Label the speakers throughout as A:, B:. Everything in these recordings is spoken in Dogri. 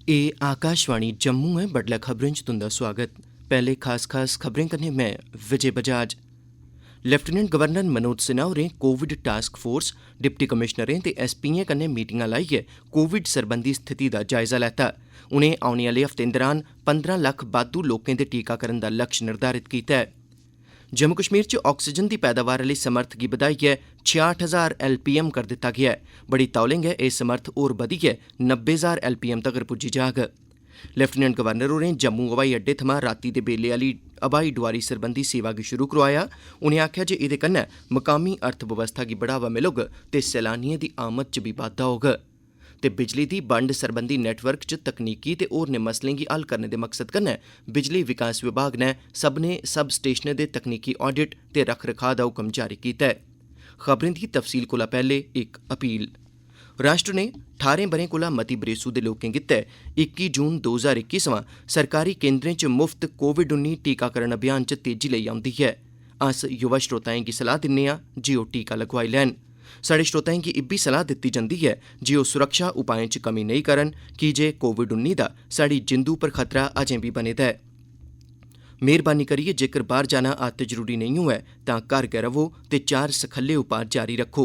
A: एह् आकाशवाणी जम्मू है। बडलै खबरें च तुंदा स्वागत। पैह्ले खास खबरें कन्नै मैं विजय बजाज। लेफ्टिनेंट गवर्नर मनोज सिन्हा होरें कोविड टास्क फोर्स, डिप्टी कमिशनरें ते एसपीएं कन्नै मीटिंगां लाइयै कोविड सरबंधी स्थिति दा जायजा लैता। उनें औने आह्ले हफ्तें दौरान 15 लक्ख बाद्धू लोकें दे टीकाकरण दा लक्ष्य निर्धारित कीता है। जम्मू कश्मीर च आक्सीजन दी पैदावार आह्ली समर्थ गी बधाइयै 66,000 LPM कर दित्ता गेआ ऐ। बड़ी तौलें गै एह् समर्थ होर बधियै 90,000 LPM तगर पुज्जी जाग। लेफ्टिनेंट गवर्नर होरें जम्मू हवाई अड्डे थमां रातीं दे बेल्ले आह्ली हवाई डोआरी सरबंधी सेवा गी शुरु करोआया। उनें आखेआ जे एह्दे कन्नै मकामी अर्थबवस्था गी बढ़ावा मिलग ते सैलानिएं दी आमद च बी बाद्दा होग। ते बिजली दी बंड सरबंधी नेटवर्क च तकनीकी ते होरनें मसलें गी हल करने दे मकसद कन्नै बिजली विकास विभाग नै सब्भनें सब स्टेशनें दे तकनीकी ऑडिट ते रख रखाऽ दा हुकम जारी कीता है। खबरें दी तफसील कोला पैह्ले इक अपील। राष्ट्र ने 18 ब'रें कोला मती बरेसू दे लोकें गित्तै 21 जून 2021 सवां सरकारी केंद्रें च मुफ्त कोविड-19 टीकाकरण अभियान च तेजी लेई औंदी है। अस युवा श्रोताएं गी सलाह दिन्ने आं जे ओह् टीका लगवाई लैन। साढ़े श्रोताएं गी इब्बी सलाह दित्ती जंदी है जे ओह् सुरक्षा उपाएं च कमी नेईं करन, कीजे कोविड-19 दा साढ़ी जिंदू पर खतरा अजें बी बने दा ऐ। मेहरबानी करियै जेकर बाहर जाना अत्त जरूरी नेईं होऐ तां घर गै रवो ते 4 सखल्ले उपाऽ जारी रक्खो।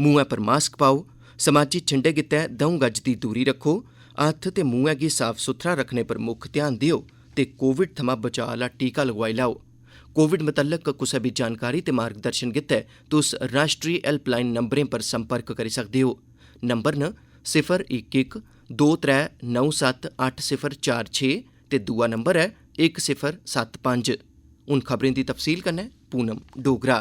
A: मुंहै पर मास्क पाओ, समाजी छिंडे गित्तै 2 गज दी दूरी रक्खो, हत्थ ते मुंहै गी साफ सुथरा रक्खने पर मुक्ख ध्यान देओ ते कोविड थमां बचाऽ आह्ला टीका लगवाई लैओ। कोविड मतल्लक कुसै बी जानकारी ते मार्गदर्शन गित्तै तुस राष्ट्री हैल्पलाइन नंबरें पर संपर्क करी सकदे हो। नंबर न 011 2397 8046 ते दूआ नंबर है 1075। हून खबरें दी तफसील कन्नै पूनम डोगरा।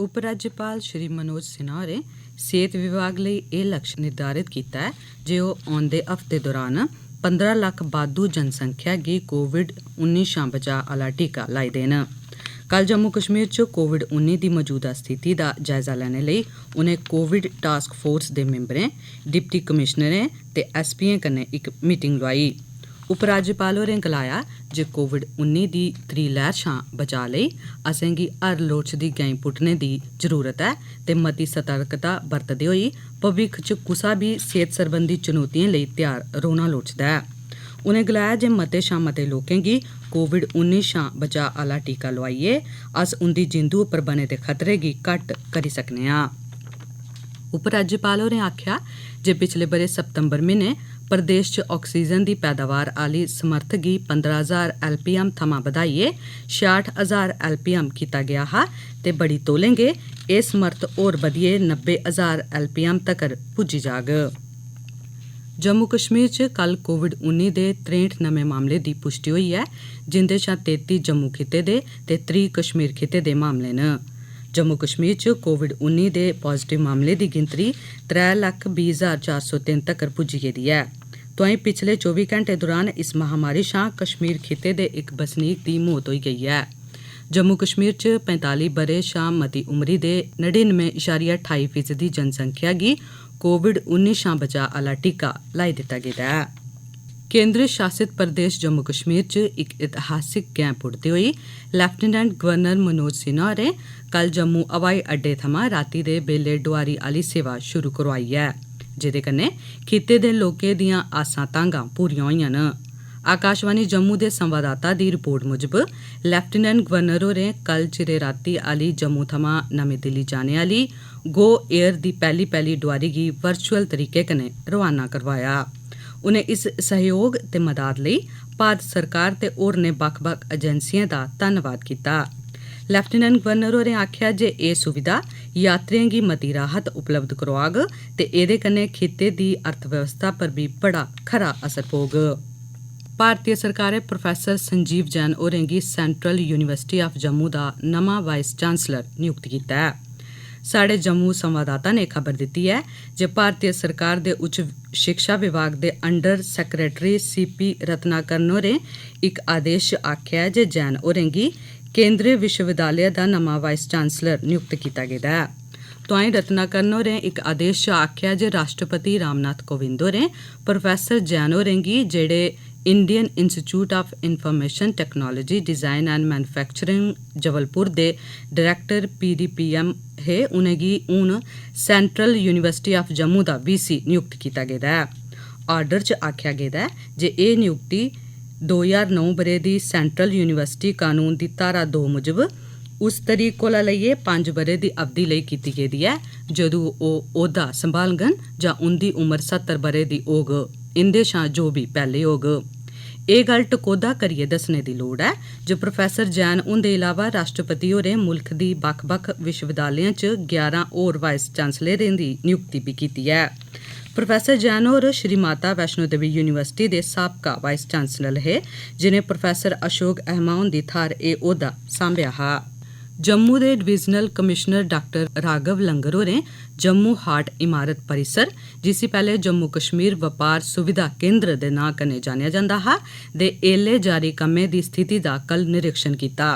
B: उपराज्यपाल श्री मनोज सिन्हा होरें सेहत विभाग लेई एह् लक्ष्य निर्धारित कीता है जे ओह् औंदे हफ्ते दौरान 15 लक्ख बाद्धू जनसंख्या गी कोविड-19 शा बचाऽ आह्ला टीका लाई देन। कल जम्मू कश्मीर च कोविड-19 दी मौजूदा स्थिति दा जायजा लैने लेई उनें कोविड टास्क फोर्स दे मिंबरें, डिप्टी कमिशनरें ते एसपीएं कन्नै इक मीटिंग लोआई। उपराज्यपाल होरें गलाया जे कोविड-19 दी त्री लैह्र शा बचाऽ लेई असेंगी हर लोड़चदी गैंई पुट्टने दी जरूरत ऐ ते मती सतर्कता बरतदे होई भविक्ख च कुसा बी सेहत सरबंधी चुनौतिएं लेई त्यार रौह्ना लोड़चदा ऐ। उनें गलाया जे मते शा मते लोकें गी कोविड-19 शा बचाऽ आह्ला टीका लोआइयै अस उंदी जिंदू उप्पर बने दे खतरे गी घट्ट करी सकने आं। उपराज्यपाल होरें आखेआ जे पिछले ब'रे सितंबर म्हीने प्रदेश च आक्सीजन दी पैदावार आह्ली समर्थ गी 15,000 LPM थमां बधाइयै 66,000 LPM कीता गेआ हा ते बड़ी तौलें गै एह् समर्थ होर बधियै 90,000 LPM तगर पुज्जी जाग। जम्मू कश्मीर च कल कोविड-19 दे 63 नमें मामले दी पुष्टि होई ऐ, जिंदे शा 33 जम्मू खित्ते दे ते 30 कश्मीर खित्ते दे मामले न। जम्मू कश्मीर च कोविड-19 दे पॉजिटिव मामले दी गिनतरी 3,20,403 तगर पुज्जी गेदी ऐ। तोआईं पिछले 24 घैंटे दौरान इस महामारी शा कश्मीर खित्ते दे इक बसनीक दी मौत होई गेई ऐ। जम्मू कश्मीर च 45 ब'रे शा मती उमरी दे 99.28% जनसंख्या गी कोविड-19 शा बचाऽ आह्ला टीका लाई दित्ता गेदा ऐ। केंद्र शासित प्रदेश जम्मू कश्मीर च इक ऐतिहासिक गैंह पुट्टदे होई लेफ्टिनेंट गवर्नर मनोज सिन्हा होरें कल जम्मू हवाई अड्डे थमां रातीं दे बेल्ले डोआरी आह्ली सेवा शुरु करोआई ऐ, जेह्दे कन्नै खित्ते दे लोकें दियां आसां तांगां पूरियां होईआं न। आकाशवाणी जम्मू दे संवाददाता दी रिपोर्ट मुजब लेफ्टिनेंट गवर्नर होरें कल चिरे रातीं आह्ली जम्मू थमां नमीं दिल्ली जाने आह्ली गो एयर दी पैह्ली डोआरी गी वर्चुअल तरीके कन्नै रवाना करवाया। उनें इस सहयोग ते मदाद लेई भारत सरकार ते होरनें बक्ख-बक्ख एजेंसिएं दा धन्नवाद कीता। लेफ्टिनेंट गवर्नर होरें आखेआ जे एह् सुविधा यात्रिएं गी मती राहत उपलब्ध करोआग ते एह्दे कन्नै खित्ते दी अर्थव्यवस्था पर बी बड़ा खरा असर पौग। भारतीय सरकारै प्रोफैसर संजीव जैन होरें गी सेंट्रल यूनिवर्सिटी ऑफ जम्मू दा नमां वाइस चांसलर नियुक्त कीता ऐ। साढ़े जम्मू संवाददाता ने खबर दित्ती ऐ जे भारतीय सरकार दे उच्च शिक्षा विभाग दे अंडर सैक्रेटरी CP रत्नाकरन होरें इक आदेश च आखेआ ऐ जे जैन होरें गी केंद्रीय विश्वविद्यालय दा नमां वाइस चांसलर नियुक्त कीता गेदा ऐ। तोआईं रत्नाकरन होरें इक आदेश च आखेआ जे राष्ट्रपति रामनाथ कोविंद होरें प्रोफैसर जैन होरें गी जेह्ड़े Indian institute of information technology design and manufacturing Jabalpur related director PDPM हे, उनेंगी हून सेंट्रल यूनिवर्सिटी ऑफ जम्मू दा VC नियुक्त कीता गेदा ऐ। आर्डर च आख्या गेदा है जे एह् नियुक्ति 2009 ब'रे दी सैंट्रल यूनिवर्सिटी कानून दी धारा 2 मुजब उस तरीक कोला लेइयै 5 ब'रे दी अवधि लेई कीती गेदी ऐ जदूं ओह् ओह्दा संभालङन जां उंदी उमर 70 ब'रे दी होग, इंदे शा जो बी पैह्ले होग। एह् गल्ल टकोह्दा करियै दस्सने दी लोड़ ऐ जे प्रोफैसर जैन हुंदे इलावा राष्ट्रपति होरें मुल्ख दी बक्ख-बक्ख विश्वविद्यालयें च 11 होर वाइस चांसलरें दी नियुक्ति बी कीती ऐ। प्रोफैसर जैन होर श्री माता वैष्णो देवी यूनिवर्सिटी दे साबका वाइस चांसलर हे जिनें प्रोफैसर अशोक अहमा हुंदी थाह्र एह् ओह्दा सांभेआ हा। जम्मू दे डिवीजनल कमिश्नर डाक्टर राघव लंगर होरें जम्मू हाट इमारत परिसर जिसी पैह्ले जम्मू कश्मीर बपार सुविधा केंद्र दे नांऽ कन्नै जानेआ जंदा हा दे एल्ले जारी कम्में दी स्थिति दा कल निरीक्षण कीता।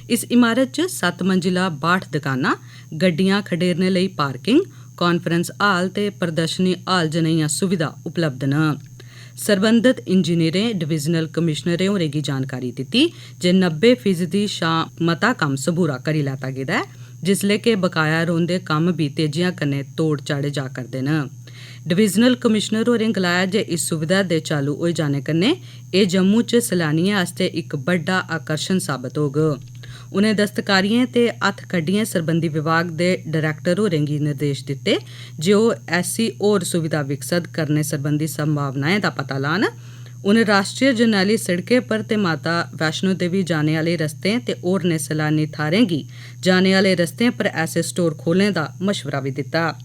B: इस इमारत च 7 मंजिला 62 दकानां, गड्डियां खडेरने लेई पार्किंग, कांफ्रेंस हाल ते प्रदर्शनी हाल जनेहियां सुविधा उपलब्ध न। सरबंधत इंजीनियरें डिवीजनल कमिश्नरें होरें गी जानकारी दित्ती जे 90% शा मता कम्म सबूरा करी लैता गेदा ऐ जिसलै कि बकाया रौंह्दे कम्म बी तेजिया कन्नै तोड़ चाढ़े जा करदे न। डिवीजनल कमिश्नर होरें गलाया जे इस सुविधा दे चालू होई जाने कन्नै एह् जम्मू च सैलानियें आस्तै इक बड्डा आकर्षण साबत होग। उनें दस्तकारियें ते हत्थ खड्डियें सरबंधी विभाग दे डायरैक्टर होरें गी निर्देश दित्ते जे ओह् ऐसी होर सुविधा विकसत करने सरबंधी संभावनाएं दा पता लान। उनें राष्ट्रीय जरनैली सड़कें पर ते माता वैष्णो देवी जाने आह्ले रस्तें ते होरनें सैलानी थाह्रें गी जाने आह्ले रस्तें पर ऐसे स्टोर खोलने दा मशवरा बी दित्ता।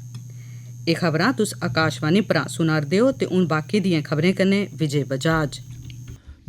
B: एह् खबरां तुस आकाशवाणी परा सुना'रदे ओ ते हून बाकी दियें खबरें कन्नै विजय बजाज।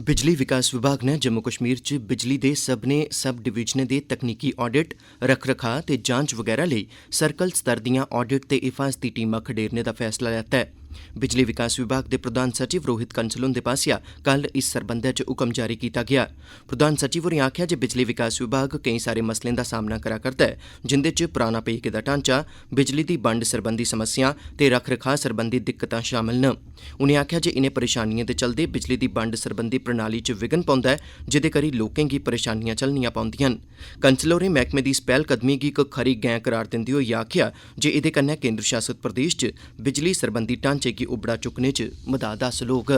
A: बिजली विकास विभाग ने जम्मू कश्मीर च बिजली दे सभनें सब डिवीजनें दे तकनीकी ऑडिट, रख रखाव ते जांच वगैरा लेई सर्कल स्तर दियां ऑडिट ते हिफाजती टीमां खडेरने दा फैसला लैता है। बिजली विकास विभाग दे प्रधान सचिव रोहित कंसल हुंदे पास्सेआ कल इस सरबंधै च हुकम जारी कीता गेआ। प्रधान सचिव होरें आखेआ जे बिजली विकास विभाग केईं सारे मसलें दा सामना करा करदा ऐ जिंदे च पराना पेई गेदा ढांचा, बिजली दी बंड सरबंधी समस्यां ते रख रखाव सरबंधी दिक्कतां शामल न। उनें आखेआ जे इनें परेशानियें दे चलदे बिजली दी बंड सरबंधी प्रणाली च विघन पौंदा ऐ जेह्दे करी लोकें गी परेशानियां झल्लनियां पौंदियां न। कंसल होरें मैह्कमे दी इस पैह्लकदमी गी इक खरी गैं करार दिंदे होई आखेआ जे एह्दे कन्नै केंद्र शासित प्रदेश च बिजली सरबंधी ढांचे गी उबड़ा चुक्कने च मदाद हासल होग।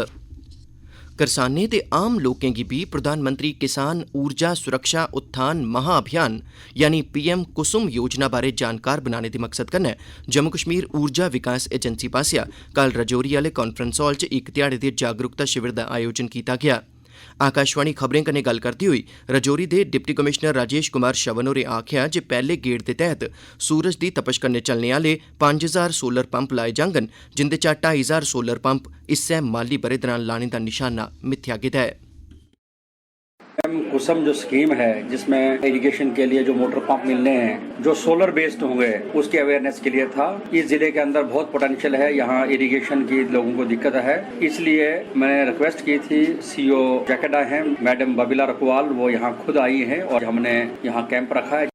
A: करसानें ते आम लोकें गी बी प्रधानमंत्री किसान ऊर्जा सुरक्षा उत्थान महाअभियान यानी PM कुसुम योजना बारै जानकार बनाने दे मकसद कन्नै जम्मू कश्मीर ऊर्जा विकास एजेंसी पास्सेआ कल रजौरी आह्ले कांफ्रेंस हाल च इक ध्याड़े दे जागरूकता शिविर दा आयोजन कीता गेआ। आकाशवाणी खबरें कन्नै गल्ल करदे होई रजौरी दे डिप्टी कमिश्नर राजेश कुमार शवन होरें आखेआ जे पैह्ले गेड़ दे तैह्त सूरज दी तपश कन्नै चलने आह्ले 5000 सोलर पंप लाए जाङन जिंदे चा 2500 सोलर पंप इस्सै माली ब'रे दौरान लाने दा निशाना मित्थेआ गेदा है।
C: कुसुम जो स्कीम है जिसमें इरिगेशन के लिए जो मोटर पंप मिलने हैं जो सोलर बेस्ड होंगे उसके अवेयरनेस के लिए था। इस जिले के अंदर बहुत पोटेंशियल है, यहाँ इरिगेशन की लोगों को दिक्कत है, इसलिए मैंने रिक्वेस्ट की थी CEO जैकेडा हैं मैडम बबीला रखवाल, वो यहाँ खुद आई हैं और हमने यहाँ कैंप रखा है।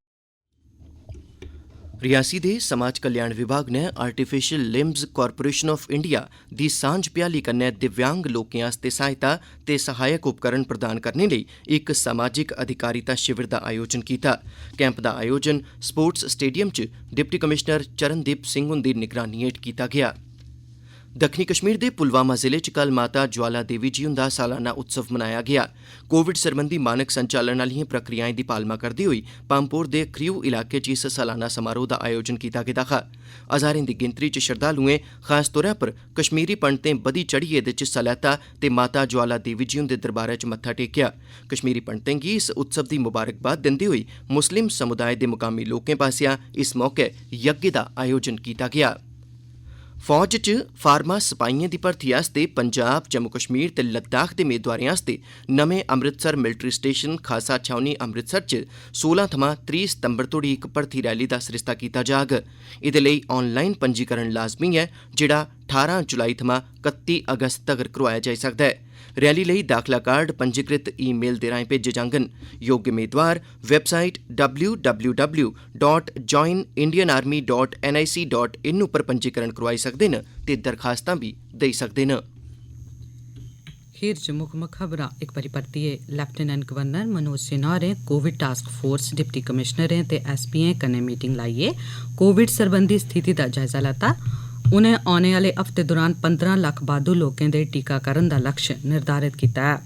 A: रियासी दे समाज कल्याण विभाग ने artificial limbs corporation of India दी सांझ भ्याली कन्नै दिव्यांग लोकें आस्तै सहायता ते सहायक उपकरण प्रदान करने लेई इक समाजिक अधिकारिता शिविर दा आयोजन कीता। कैंप दा आयोजन स्पोर्ट्स स्टेडियम च डिप्टी कमिश्नर चरणदीप सिंह हुंदी निगरानी हेठ कीता गेआ। दक्खनी कश्मीर दे पुलवामा जिले च कल माता ज्वाला देवी जी हुंदा सालाना उत्सव मनाया गेआ। कोविड सरबंधी मानक संचालन आह्लियें प्रक्रियाएं दी पालमा करदे होई पामपोर दे खरीऊ इलाके च इस सालाना समारोह दा आयोजन कीता गेदा हा। हज़ारें दी गिनतरी च श्रद्धालुएं खास तौर पर कश्मीरी पंडितें बधी चढ़ियै एह्दे च हिस्सा लैता ते माता ज्वाला देवी जी हुंदे दरबारै च मत्था टेकेआ। कश्मीरी पंडितें गी इस उत्सव दी मुबारकबाद दिंदे होई मुस्लिम समुदाय दे मुकामी लोकें पास्सेआ इस मौके यज्ञ दा आयोजन कीता गेआ। फौज च फार्मा सपाहियें दी भर्थी आस्तै पंजाब, जम्मू कश्मीर ते लद्दाख दे मेदवारें आस्तै नमें अमृतसर मिलट्री स्टेशन खासा छावनी अमृतसर च 16 थमां 30 सितंबर तोड़ी इक भर्थी रैली दा सरिस्ता कीता जाग। एह्दे लेई ऑनलाइन पंजीकरण लाजमी ऐ जेह्ड़ा 18 जुलाई थमां 31 अगस्त तगर करोआया जाई सकदा है। रैली लेई दाखला कार्ड पंजीकृत ईमेल दे राएं भेजे जाङन। योग्य मेदवार वैबसाइट www.joinindianarmy.nic.in उप्पर पंजीकरण करोआई सकदे न ते दरखास्तां भी देई सकदे न।
B: खीर च मुक्ख खबरां इक बारी परतियै लैफ्टिनेंट गवर्नर मनोज सिन्हा होरें कोविड टास्क फोर्स डिप्टी कमिश्नरें ते SPएं कन्नै मीटिंग लाइयै कोविड सरबंधी स्थिति दा जायजा लैता। उनें औने आह्ले हफ्ते दौरान 15 लक्ख बाद्धू लोकें दे टीकाकरण दा लक्ष्य निर्धारित कीता ऐ।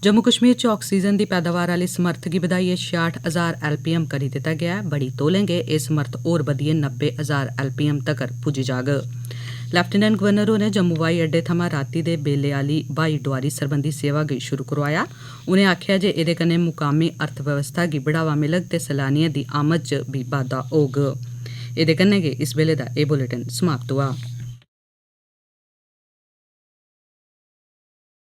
B: जम्मू कश्मीर च आक्सीजन दी पैदावार आह्ली समर्थ गी बधाइयै 66,000 LPM करी दित्ता गेआ ऐ। बड़ी तौले गै एह् समर्थ होर बधियै 90,000 LPM तगर पुज्जी जाग। लैफ्टिनेंट गवर्नर होरें जम्मू ब्हाई अड्डे थमां रातीं दे बेल्ले आह्ली ब्हाई डोआरी सरबंधी सेवा गी शुरू करोआया। उनें आखेआ जे एह्दे कन्नै मुकामी अर्थव्यवस्था गी बढ़ावा मिलग ते सैलानियें दी आमद च बी बाद्धा होग। एह्दे कन्नै गै इस बेल्ले दा एह् बुलेटिन समाप्त होआ।